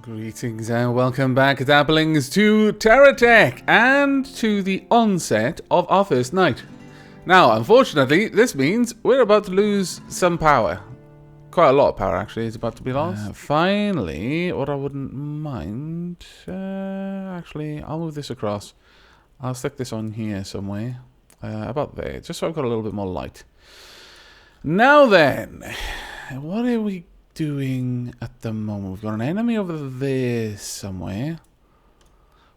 Greetings and welcome back, Dabblings, to TerraTech and to the onset of our first night. Now, unfortunately, this means we're about to lose some power. Quite a lot of power, actually, is about to be lost. Finally, what I wouldn't mind... actually, I'll move this across. I'll stick this on here somewhere. About there, just so I've got a little bit more light. Now then, what are we doing at the moment? We've got an enemy over there somewhere.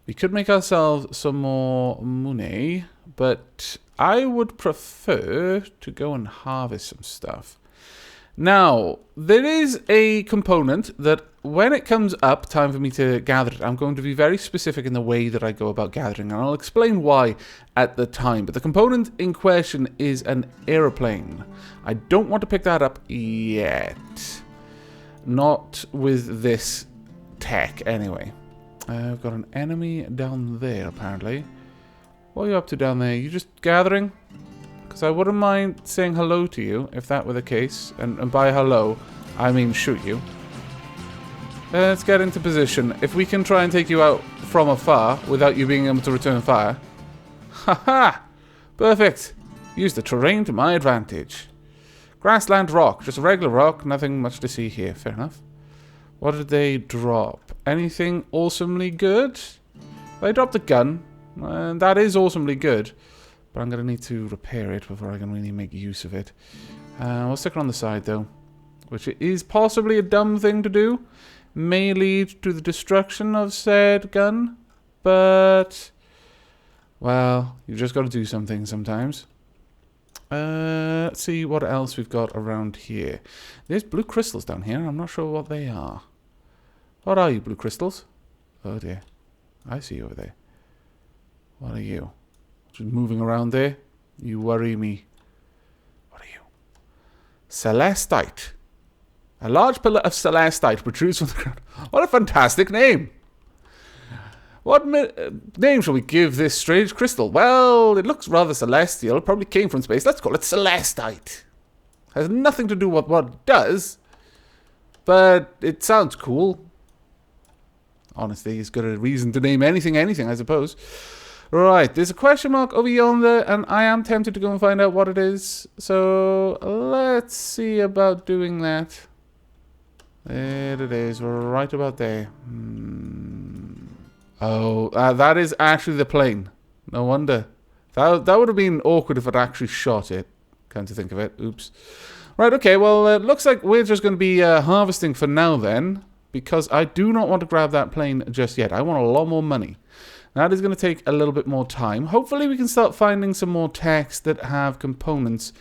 We could make ourselves some more money, but I would prefer to go and harvest some stuff. Now, there is a component that when it comes up time for me to gather it, I'm going to be very specific in the way that I go about gathering, and I'll explain why at the time. But the component in question is an aeroplane. I don't want to pick that up yet. Not with this tech, anyway. I've got an enemy down there, apparently. What are you up to down there? You just gathering? Because I wouldn't mind saying hello to you, if that were the case. And by hello, I mean shoot you. Let's get into position. If we can try and take you out from afar, without you being able to return fire. Haha! Perfect! Use the terrain to my advantage. Grassland rock. Just a regular rock. Nothing much to see here. Fair enough. What did they drop? Anything awesomely good? They dropped a gun. And that is awesomely good. But I'm going to need to repair it before I can really make use of it. We'll stick it on the side, though. Which is possibly a dumb thing to do. May lead to the destruction of said gun. But... well, you just got to do something sometimes. Let's see what else we've got around here. There's blue crystals down here. I'm not sure what they are. What are you, blue crystals? Oh dear. I see you over there. What are you? Just moving around there? You worry me. What are you? Celestite. A large pillar of celestite protrudes from the ground. What a fantastic name! What name shall we give this strange crystal? Well, it looks rather celestial. It probably came from space. Let's call it celestite. Has nothing to do with what it does, but it sounds cool. Honestly, it's got a reason to name anything, I suppose. Right, there's a question mark over yonder, and I am tempted to go and find out what it is. So, let's see about doing that. There it is, right about there. Oh, that is actually the plane. No wonder. That would have been awkward if I'd actually shot it. Come to think of it. Oops. Right, okay, well, it looks like we're just going to be harvesting for now then. Because I do not want to grab that plane just yet. I want a lot more money. That is going to take a little bit more time. Hopefully we can start finding some more techs that have components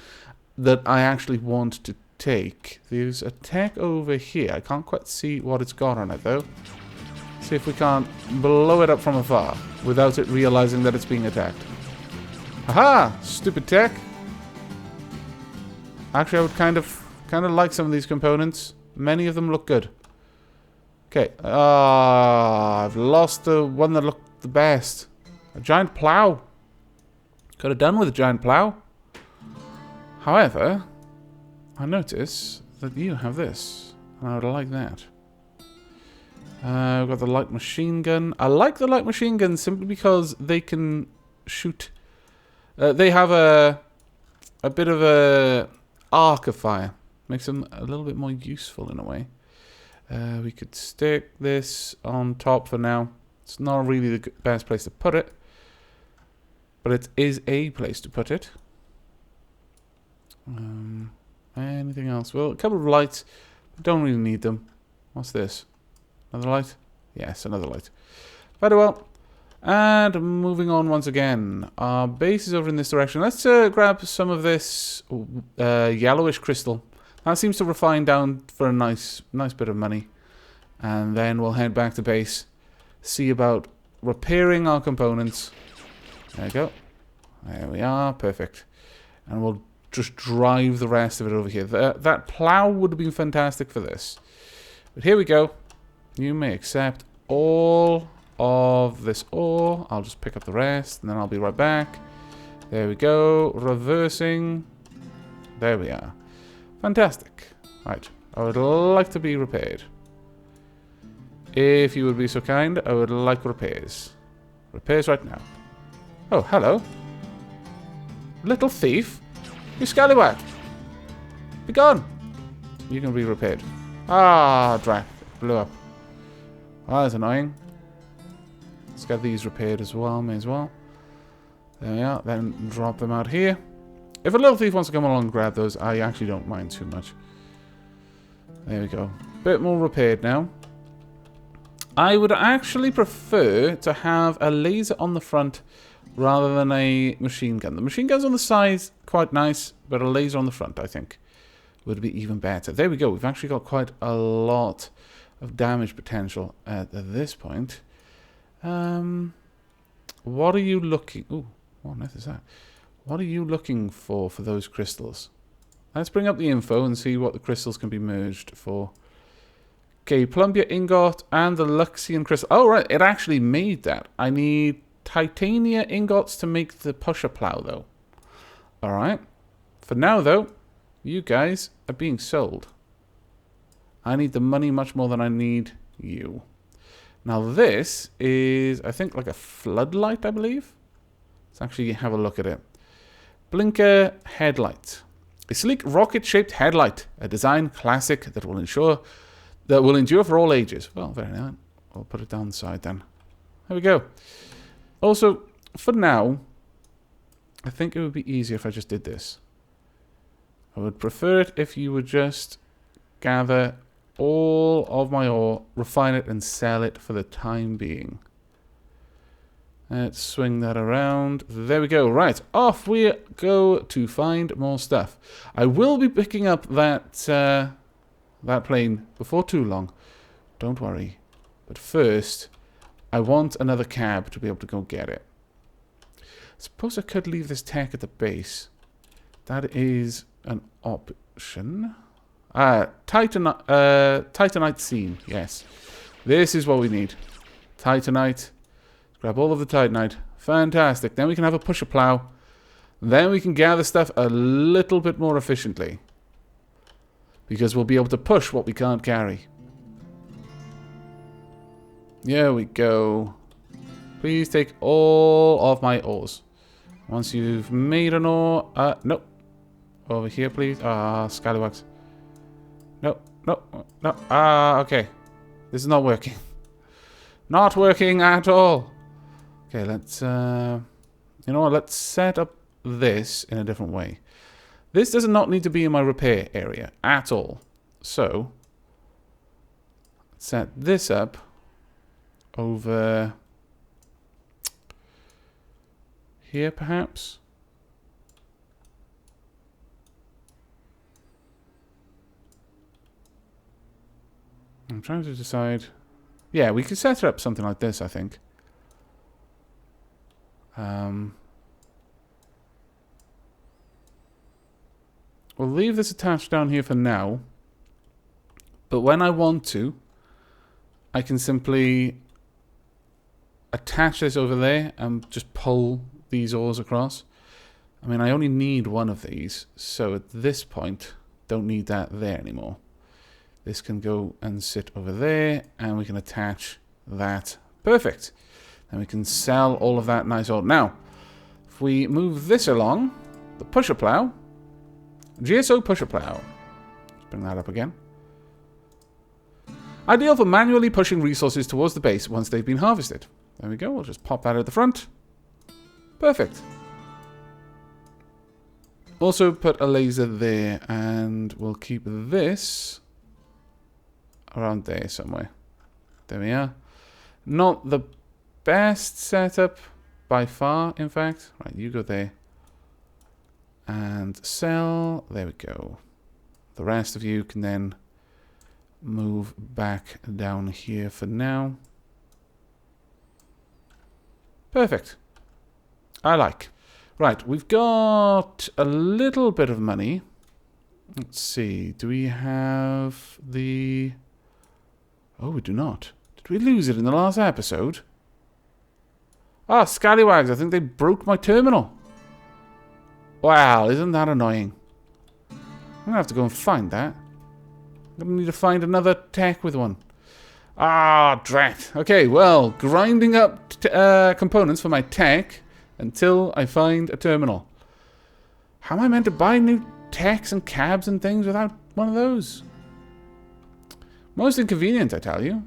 that I actually want to take. There's a tech over here. I can't quite see what it's got on it, though. See if we can't blow it up from afar without it realizing that it's being attacked. Aha! Stupid tech. Actually, I would kind of like some of these components. Many of them look good. Okay. I've lost the one that looked the best. A giant plow. Could have done with a giant plow. However, I notice that you have this. And I would like that. We've got the light machine gun. I like the light machine gun simply because they can shoot. They have a bit of a arc of fire. Makes them a little bit more useful in a way. We could stick this on top for now. It's not really the best place to put it. But it is a place to put it. Anything else? Well, a couple of lights. Don't really need them. What's this? Another light? Yes, another light. Very well. And moving on once again. Our base is over in this direction. Let's grab some of this yellowish crystal. That seems to refine down for a nice bit of money. And then we'll head back to base. See about repairing our components. There we go. There we are. Perfect. And we'll just drive the rest of it over here. That plow would have been fantastic for this. But here we go. You may accept all of this ore. I'll just pick up the rest, and then I'll be right back. There we go. Reversing. There we are. Fantastic. Right. I would like to be repaired. If you would be so kind, I would like repairs. Repairs right now. Oh, hello. Little thief. You scallywag. Be gone. You can be repaired. Ah, drat. Blew up. Well, that's annoying. Let's get these repaired as well. May as well. There we are. Then drop them out here. If a little thief wants to come along and grab those, I actually don't mind too much. There we go. Bit more repaired now. I would actually prefer to have a laser on the front rather than a machine gun. The machine gun's on the sides, quite nice, but a laser on the front, I think, would be even better. There we go. We've actually got quite a lot of damage potential at this point. What are you looking... Ooh, what on earth is that? What are you looking for those crystals? Let's bring up the info and see what the crystals can be merged for. Okay, Plumbia ingot and the Luxian crystal. Oh, right, it actually made that. I need titania ingots to make the pusher plow, though. Alright. For now, though, you guys are being sold. I need the money much more than I need you. Now, this is, I think, like a floodlight, I believe. Let's actually have a look at it. Blinker headlight. A sleek rocket-shaped headlight. A design classic that will endure for all ages. Well, very nice. I'll put it down the side then. There we go. Also, for now, I think it would be easier if I just did this. I would prefer it if you would just gather all of my ore, refine it, and sell it for the time being. Let's swing that around. There we go. Right, off we go to find more stuff. I will be picking up that that plane before too long. Don't worry. But first, I want another cab to be able to go get it. I suppose I could leave this tech at the base. That is an option. Titanite seam. Yes. This is what we need. Titanite. Grab all of the titanite. Fantastic. Then we can have a pusher plow. Then we can gather stuff a little bit more efficiently. Because we'll be able to push what we can't carry. There we go. Please take all of my ores. Once you've made an ore... nope. Over here, please. Scallywags. Nope. Nope. No. Okay. This is not working. Not working at all. Okay, let's... you know what? Let's set up this in a different way. This does not need to be in my repair area at all. So, set this up over here, perhaps. I'm trying to decide. Yeah, we could set it up something like this, I think. We'll leave this attached down here for now. But when I want to, I can simply attach this over there and just pull these ores across. I mean, I only need one of these, so at this point, don't need that there anymore. This can go and sit over there, and we can attach that. Perfect. Then we can sell all of that nice ore. Now, if we move this along, the pusher plow, GSO pusher plow. Let's bring that up again. Ideal for manually pushing resources towards the base once they've been harvested. There we go. We'll just pop that at the front. Perfect. Also put a laser there, and we'll keep this around there somewhere. There we are. Not the best setup by far, in fact. Right, you go there. And sell. There we go. The rest of you can then move back down here for now. Perfect. I like. Right, we've got a little bit of money. Let's see. Do we have the... Oh, we do not. Did we lose it in the last episode? Ah, scallywags. I think they broke my terminal. Wow, isn't that annoying? I'm going to have to go and find that. I'm going to need to find another tech with one. Ah, drat. Okay, well, grinding up components for my tech until I find a terminal. How am I meant to buy new techs and cabs and things without one of those? Most inconvenient, I tell you.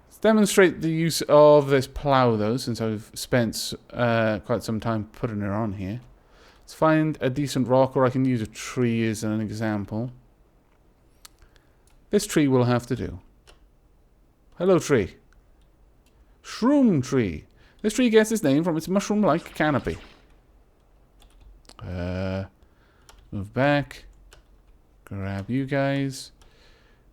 Let's demonstrate the use of this plow, though, since I've spent quite some time putting it on here. Let's find a decent rock, or I can use a tree as an example. This tree will have to do. Hello, tree. Shroom tree. This tree gets its name from its mushroom-like canopy. Move back. Grab you guys.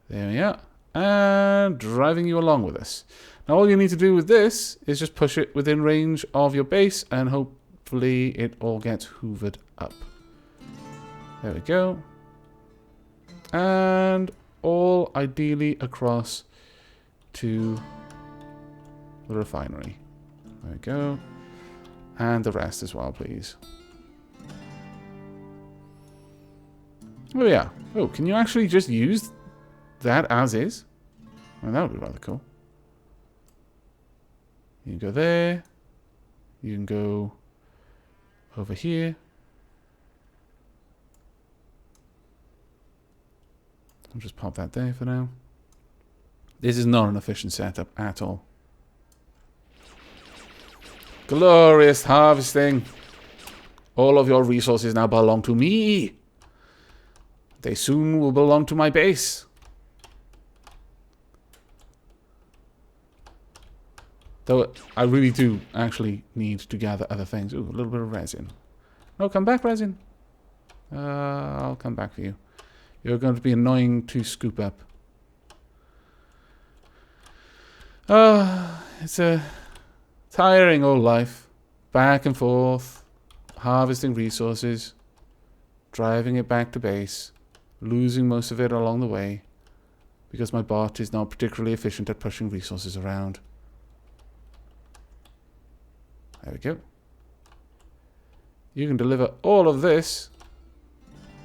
There we are. And driving you along with us. Now all you need to do with this is just push it within range of your base and hopefully it all gets hoovered up. There we go. And all ideally across to the refinery. There we go. And the rest as well, please. Oh yeah. Oh, can you actually just use that as is? Well, that would be rather cool. You can go there. You can go over here. I'll just pop that there for now. This is not an efficient setup at all. Glorious harvesting. All of your resources now belong to me. They soon will belong to my base. Though I really do actually need to gather other things. Ooh, a little bit of resin. No, come back, resin. I'll come back for you. You're going to be annoying to scoop up. It's a tiring old life. Back and forth. Harvesting resources. Driving it back to base. Losing most of it along the way. Because my bot is not particularly efficient at pushing resources around. There we go. You can deliver all of this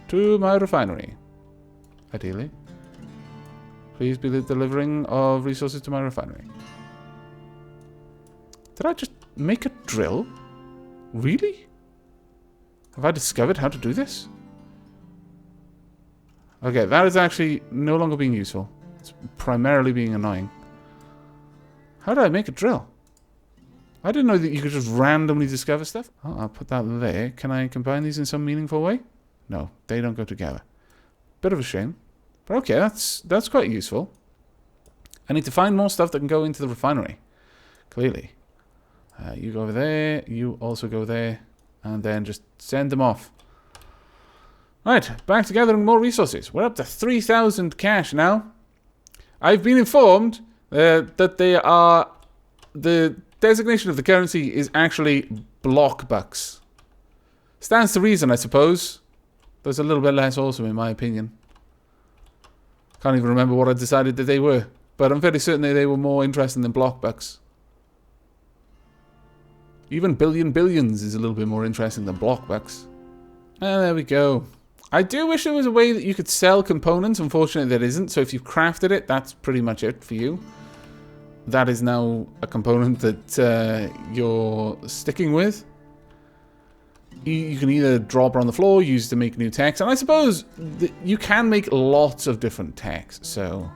to my refinery. Ideally. Please be the delivering of resources to my refinery. Did I just make a drill? Really? Have I discovered how to do this? Okay, that is actually no longer being useful. It's primarily being annoying. How did I make a drill? I didn't know that you could just randomly discover stuff. Oh, I'll put that there. Can I combine these in some meaningful way? No, they don't go together. Bit of a shame. But okay, that's quite useful. I need to find more stuff that can go into the refinery. Clearly. You go over there. You also go there. And then just send them off. Right, back to gathering more resources. We're up to 3,000 cash now. I've been informed that they are... The designation of the currency is actually block bucks. Stands to reason, I suppose. There's a little bit less also, in my opinion. Can't even remember what I decided that they were. But I'm fairly certain that they were more interesting than block bucks. Even billions is a little bit more interesting than block bucks. And there we go. I do wish there was a way that you could sell components. Unfortunately, there isn't. So if you've crafted it, that's pretty much it for you. That is now a component that you're sticking with. You can either drop her on the floor, use to make new techs, and I suppose that you can make lots of different techs, so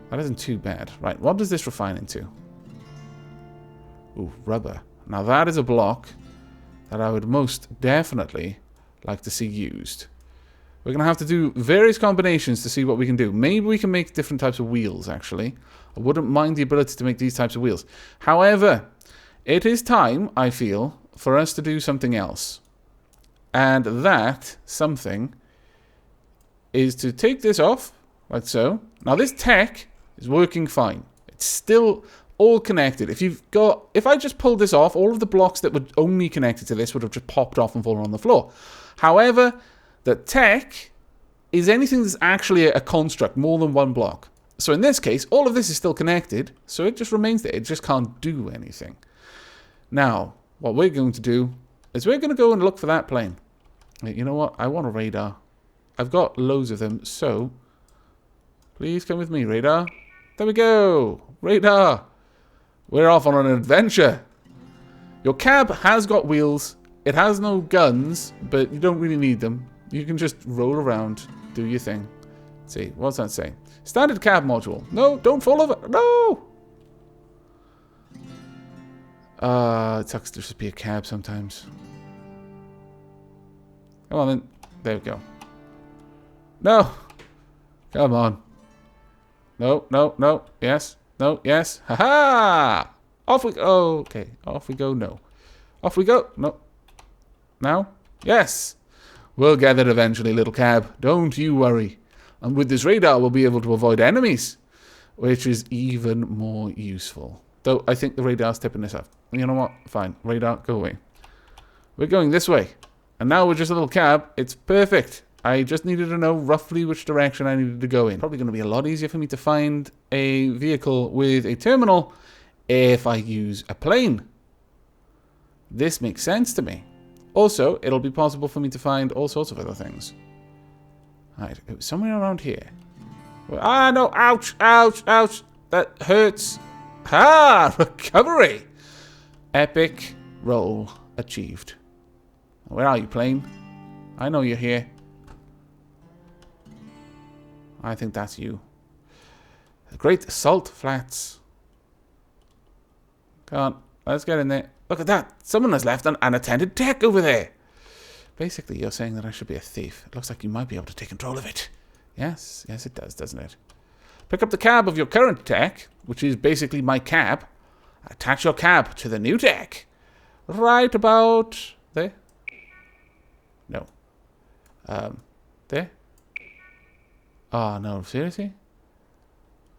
that isn't too bad. Right, what does this refine into? Ooh, rubber. Now that is a block that I would most definitely like to see used. We're going to have to do various combinations to see what we can do. Maybe we can make different types of wheels, actually. I wouldn't mind the ability to make these types of wheels. However, it is time, I feel, for us to do something else. And that something is to take this off, like so. Now this tech is working fine. It's still all connected. If I just pulled this off, all of the blocks that were only connected to this would have just popped off and fallen on the floor. However, the tech is anything that's actually a construct, more than one block. So in this case, all of this is still connected, so it just remains there. It just can't do anything. Now, what we're going to do is we're going to go and look for that plane. You know what? I want a radar. I've got loads of them, so please come with me, radar. There we go. Radar. We're off on an adventure. Your cab has got wheels. It has no guns, but you don't really need them. You can just roll around, do your thing. Let's see, what's that say? Standard cab module. No, don't fall over. No! It sucks to just be a cab sometimes. Come on then. There we go. No! Come on. No, no, no. Yes. No, yes. Ha-ha! Off we go. Oh, okay. Off we go. No. Off we go. No. Now? Yes! We'll get it eventually, little cab. Don't you worry. And with this radar, we'll be able to avoid enemies, which is even more useful. Though, I think the radar's tipping us up. You know what? Fine. Radar, go away. We're going this way. And now we're just a little cab. It's perfect. I just needed to know roughly which direction I needed to go in. Probably going to be a lot easier for me to find a vehicle with a terminal if I use a plane. This makes sense to me. Also, it'll be possible for me to find all sorts of other things. Alright, it was somewhere around here. Ah, no, ouch, ouch, ouch. That hurts. Ha! Recovery! Epic roll achieved. Where are you, plane? I know you're here. I think that's you. The Great Salt Flats. Come on, let's get in there. Look at that. Someone has left an unattended tech over there. Basically, you're saying that I should be a thief. It looks like you might be able to take control of it. Yes, yes it does, doesn't it? Pick up the cab of your current tech, which is basically my cab. Attach your cab to the new tech. Right about there. No. There? Oh, no, seriously?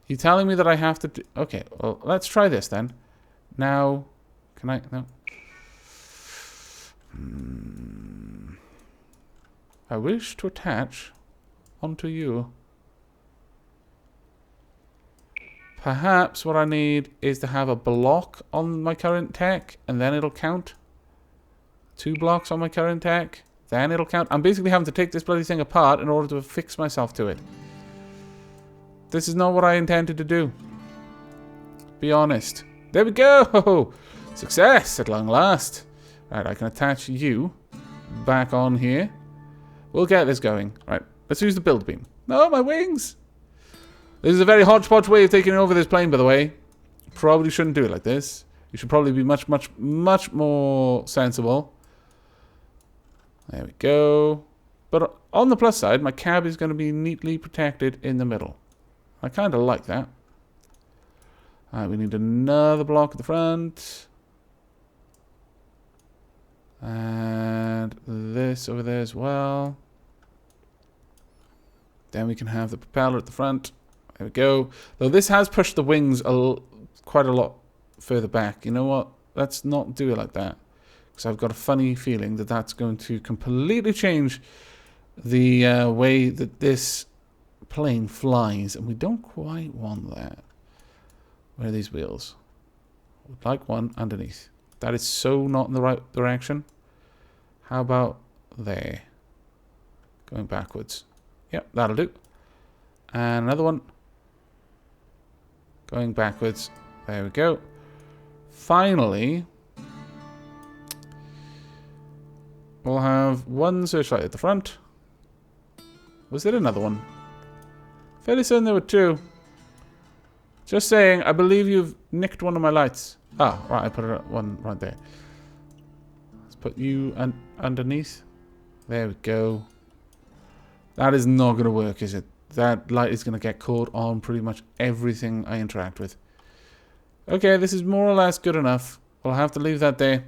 You telling me that I have to do... Okay, well, let's try this then. Now, can I... No. I wish to attach onto you. Perhaps what I need is to have a block on my current tech, and then it'll count. 2 blocks on my current tech, then it'll count. I'm basically having to take this bloody thing apart in order to fix myself to it. This is not what I intended to do. Be honest. There we go! Success at long last. Right, I can attach you back on here. We'll get this going. Right, let's use the build beam. No, my wings! This is a very hodgepodge way of taking over this plane, by the way. Probably shouldn't do it like this. You should probably be much, much, much more sensible. There we go. But on the plus side, my cab is going to be neatly protected in the middle. I kind of like that. Alright, we need another block at the front. And this over there as well. Then we can have the propeller at the front. There we go. Though this has pushed the wings quite a lot further back. You know what? Let's not do it like that. Because I've got a funny feeling that that's going to completely change the way that this plane flies. And we don't quite want that. Where are these wheels? I would like one underneath. That is so not in the right direction. How about there? Going backwards. Yep, that'll do. And another one. Going backwards. There we go. Finally, we'll have one searchlight at the front. Was there another one? Fairly certain there were 2. Just saying, I believe you've nicked one of my lights. Ah, right, I put one right there. Let's put you underneath. There we go. That is not going to work, is it? That light is going to get caught on pretty much everything I interact with. Okay, this is more or less good enough. We'll have to leave that there.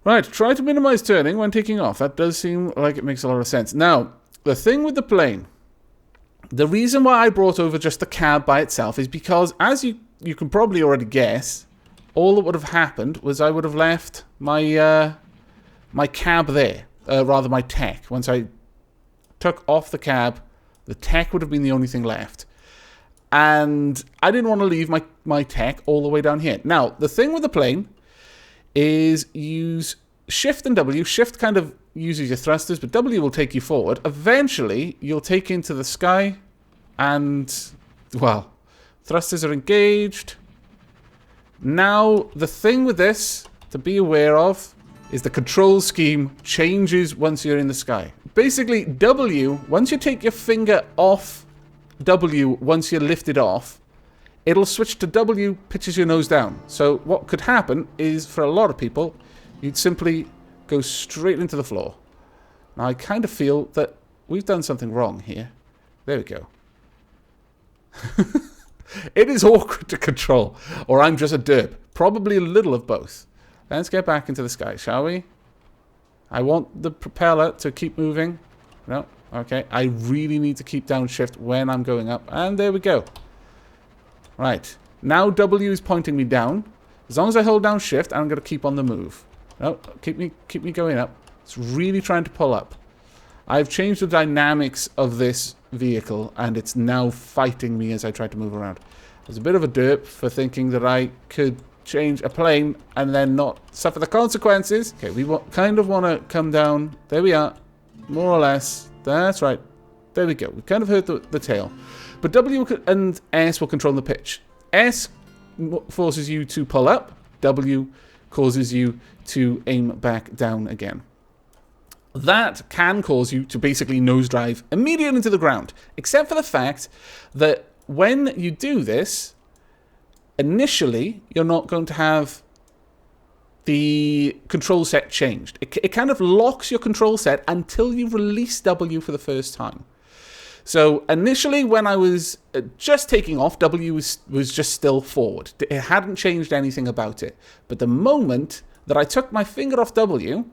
Right, try to minimize turning when taking off. That does seem like it makes a lot of sense. Now, the thing with the plane... The reason why I brought over just the cab by itself is because, as you can probably already guess, all that would have happened was I would have left my my cab there, rather my tech. Once I took off the cab, the tech would have been the only thing left. And I didn't want to leave my tech all the way down here. Now, the thing with the plane is use Shift and W. Shift kind of uses your thrusters, but W will take you forward. Eventually, you'll take into the sky and, well, Thrusters are engaged. Now, the thing with this to be aware of is the control scheme changes once you're in the sky. Basically, W, once you take your finger off W, once you lift it off, it'll switch to W, pitches your nose down. So what could happen is, for a lot of people, you'd simply go straight into the floor. Now, I kind of feel that we've done something wrong here. There we go. It is awkward to control, or I'm just a derp. Probably a little of both. Let's get back into the sky, shall we? I want the propeller to keep moving. No, okay. I really need to keep down shift when I'm going up. And there we go. Right. Now W is pointing me down. As long as I hold down shift, I'm going to keep on the move. No, keep me going up. It's really trying to pull up. I've changed the dynamics of this vehicle, and it's now fighting me as I try to move around. I was a bit of a derp for thinking that I could change a plane and then not suffer the consequences. Okay, we kind of want to come down. There we are. More or less. That's right. There we go. We kind of heard the tail. But W and S will control the pitch. S forces you to pull up. W causes you to aim back down again. That can cause you to basically nosedive immediately into the ground. Except for the fact that when you do this, initially, you're not going to have the control set changed. It kind of locks your control set until you release W for the first time. So initially, when I was just taking off, W was just still forward. It hadn't changed anything about it. But the moment that I took my finger off W,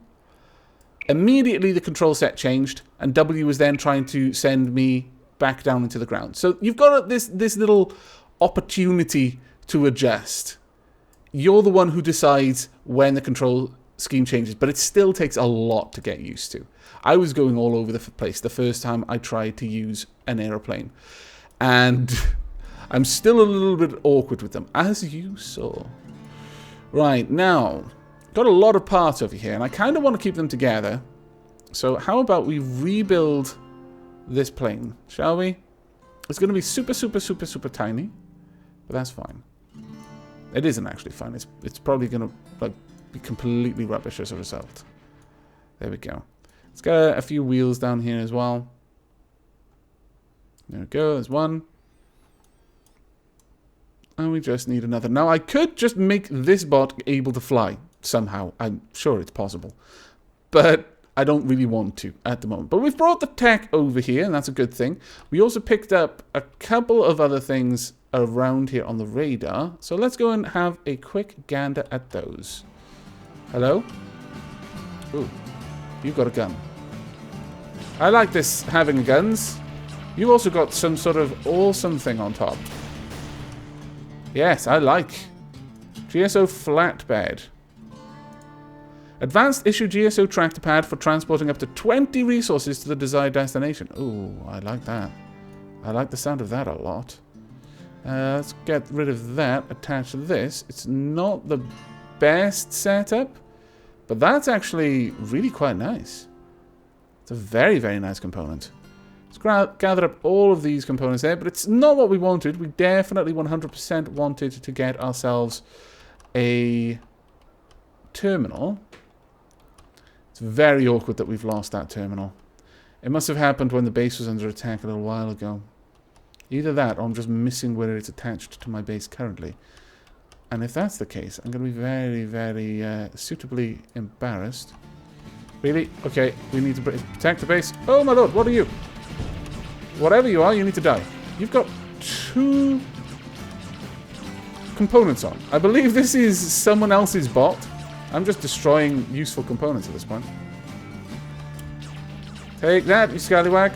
immediately the control set changed, and W was then trying to send me back down into the ground. So you've got this little opportunity to adjust. You're the one who decides when the control scheme changes, but it still takes a lot to get used to. I was going all over the place the first time I tried to use an aeroplane, and I'm still a little bit awkward with them, as you saw. Right, now, got a lot of parts over here, and I kind of want to keep them together. So how about we rebuild this plane, shall we? It's going to be super, super, super, super tiny, but that's fine. It isn't actually fine. It's probably going to be completely rubbish as a result. There we go. Let's get a few wheels down here as well. There we go. There's one. And we just need another. Now, I could just make this bot able to fly somehow. I'm sure it's possible. But I don't really want to at the moment. But we've brought the tech over here, and that's a good thing. We also picked up a couple of other things around here on the radar. So let's go and have a quick gander at those. Hello? Ooh, you've got a gun. I like this, having guns. You also got some sort of awesome thing on top. Yes, I like. GSO flatbed. Advanced issue GSO tractor pad for transporting up to 20 resources to the desired destination. Ooh, I like that. I like the sound of that a lot. Let's get rid of that. Attach this. It's not the best setup, but that's actually really quite nice. It's a very, very nice component. Let's gather up all of these components there, but it's not what we wanted. We definitely 100% wanted to get ourselves a terminal. It's very awkward that we've lost that terminal. It must have happened when the base was under attack a little while ago. Either that, or I'm just missing where it's attached to my base currently. And if that's the case, I'm going to be very, very suitably embarrassed. Really? Okay, we need to protect the base. Oh my lord, what are you? Whatever you are, you need to die. You've got 2 components on. I believe this is someone else's bot. I'm just destroying useful components at this point. Take that, you scallywag.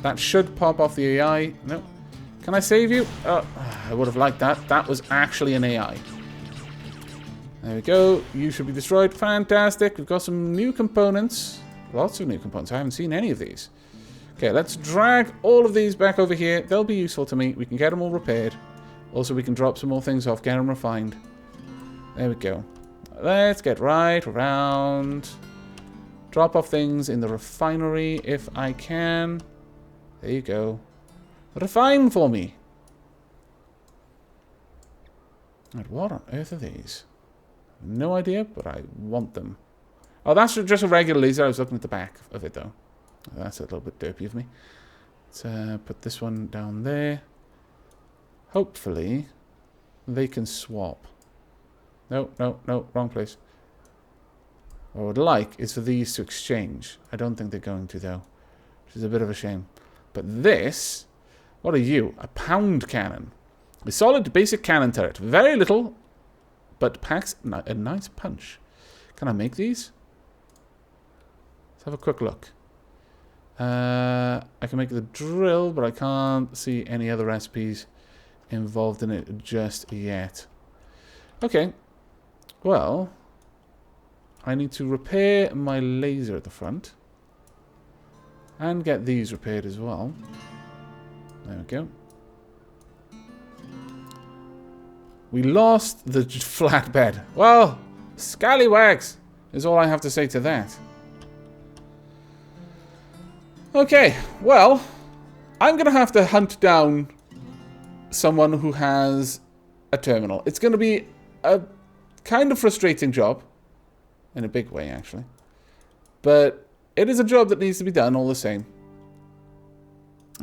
That should pop off the AI. No. Can I save you? I would have liked that. That was actually an AI. There we go. You should be destroyed. Fantastic. We've got some new components. Lots of new components. I haven't seen any of these. Okay, let's drag all of these back over here. They'll be useful to me. We can get them all repaired. Also, we can drop some more things off, get them refined. There we go. Let's get right around. Drop off things in the refinery if I can. There you go. Refine for me. Right, what on earth are these? No idea, but I want them. Oh, that's just a regular laser. I was looking at the back of it, though. That's a little bit derpy of me. Let's put this one down there. Hopefully, they can swap. No, no, no, wrong place. What I would like is for these to exchange. I don't think they're going to, though, which is a bit of a shame. But this, what are you? A pound cannon. A solid basic cannon turret. Very little, but packs a nice punch. Can I make these? Let's have a quick look. I can make the drill, but I can't see any other recipes involved in it just yet. Okay. Well, I need to repair my laser at the front. And get these repaired as well. There we go. We lost the flatbed. Well, scallywags is all I have to say to that. Okay, well, I'm going to have to hunt down someone who has a terminal. It's going to be a kind of frustrating job. In a big way, actually. But it is a job that needs to be done all the same.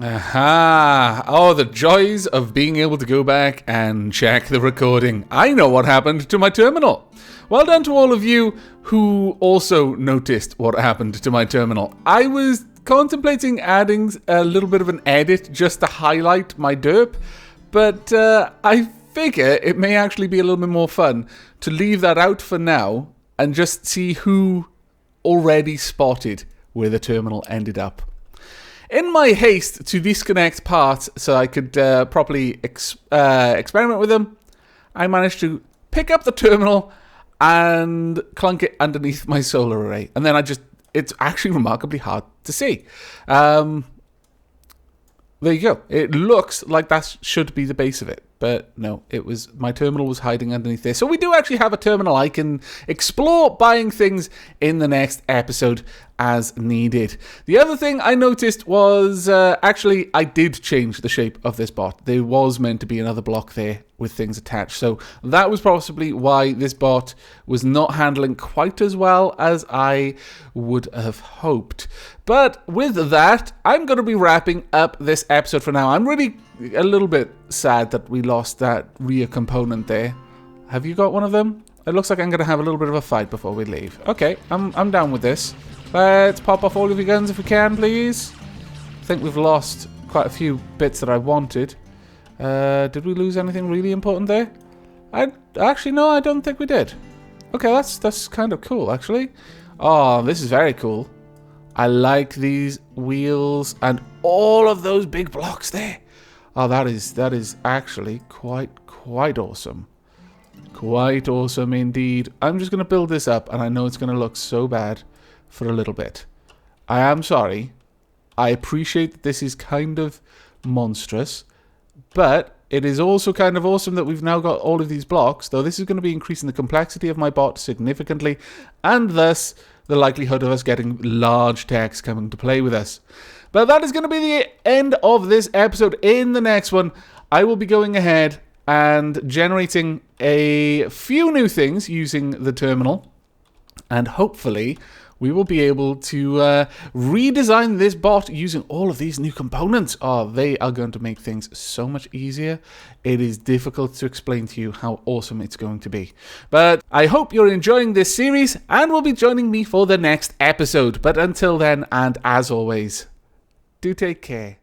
Aha! Oh, the joys of being able to go back and check the recording. I know what happened to my terminal. Well done to all of you who also noticed what happened to my terminal. I was contemplating adding a little bit of an edit just to highlight my derp, but I figure it may actually be a little bit more fun to leave that out for now and just see who already spotted where the terminal ended up. In my haste to disconnect parts so I could properly experiment with them, I managed to pick up the terminal and clunk it underneath my solar array. And then it's actually remarkably hard to see. There you go. It looks like that should be the base of it. But no, my terminal was hiding underneath there. So we do actually have a terminal. I can explore buying things in the next episode as needed. The other thing I noticed was actually I did change the shape of this bot. There was meant to be another block there with things attached. So that was possibly why this bot was not handling quite as well as I would have hoped. But with that, I'm going to be wrapping up this episode for now. I'm really a little bit sad that we lost that rear component there. Have you got one of them? It looks like I'm going to have a little bit of a fight before we leave. Okay, I'm down with this. Let's pop off all of your guns if we can, please. I think we've lost quite a few bits that I wanted. Did we lose anything really important there? Actually, no, I don't think we did. Okay, that's kind of cool, actually. Oh, this is very cool. I like these wheels and all of those big blocks there. Oh, that is actually quite awesome. Quite awesome indeed. I'm just going to build this up, and I know it's going to look so bad for a little bit. I am sorry. I appreciate that this is kind of monstrous, but it is also kind of awesome that we've now got all of these blocks, though this is going to be increasing the complexity of my bot significantly, and thus the likelihood of us getting large techs coming to play with us. But that is going to be the end of this episode. In the next one, I will be going ahead and generating a few new things using the terminal, and hopefully we will be able to redesign this bot using all of these new components. Oh, they are going to make things so much easier. It is difficult to explain to you how awesome it's going to be. But I hope you're enjoying this series and will be joining me for the next episode. But until then, and as always, do take care.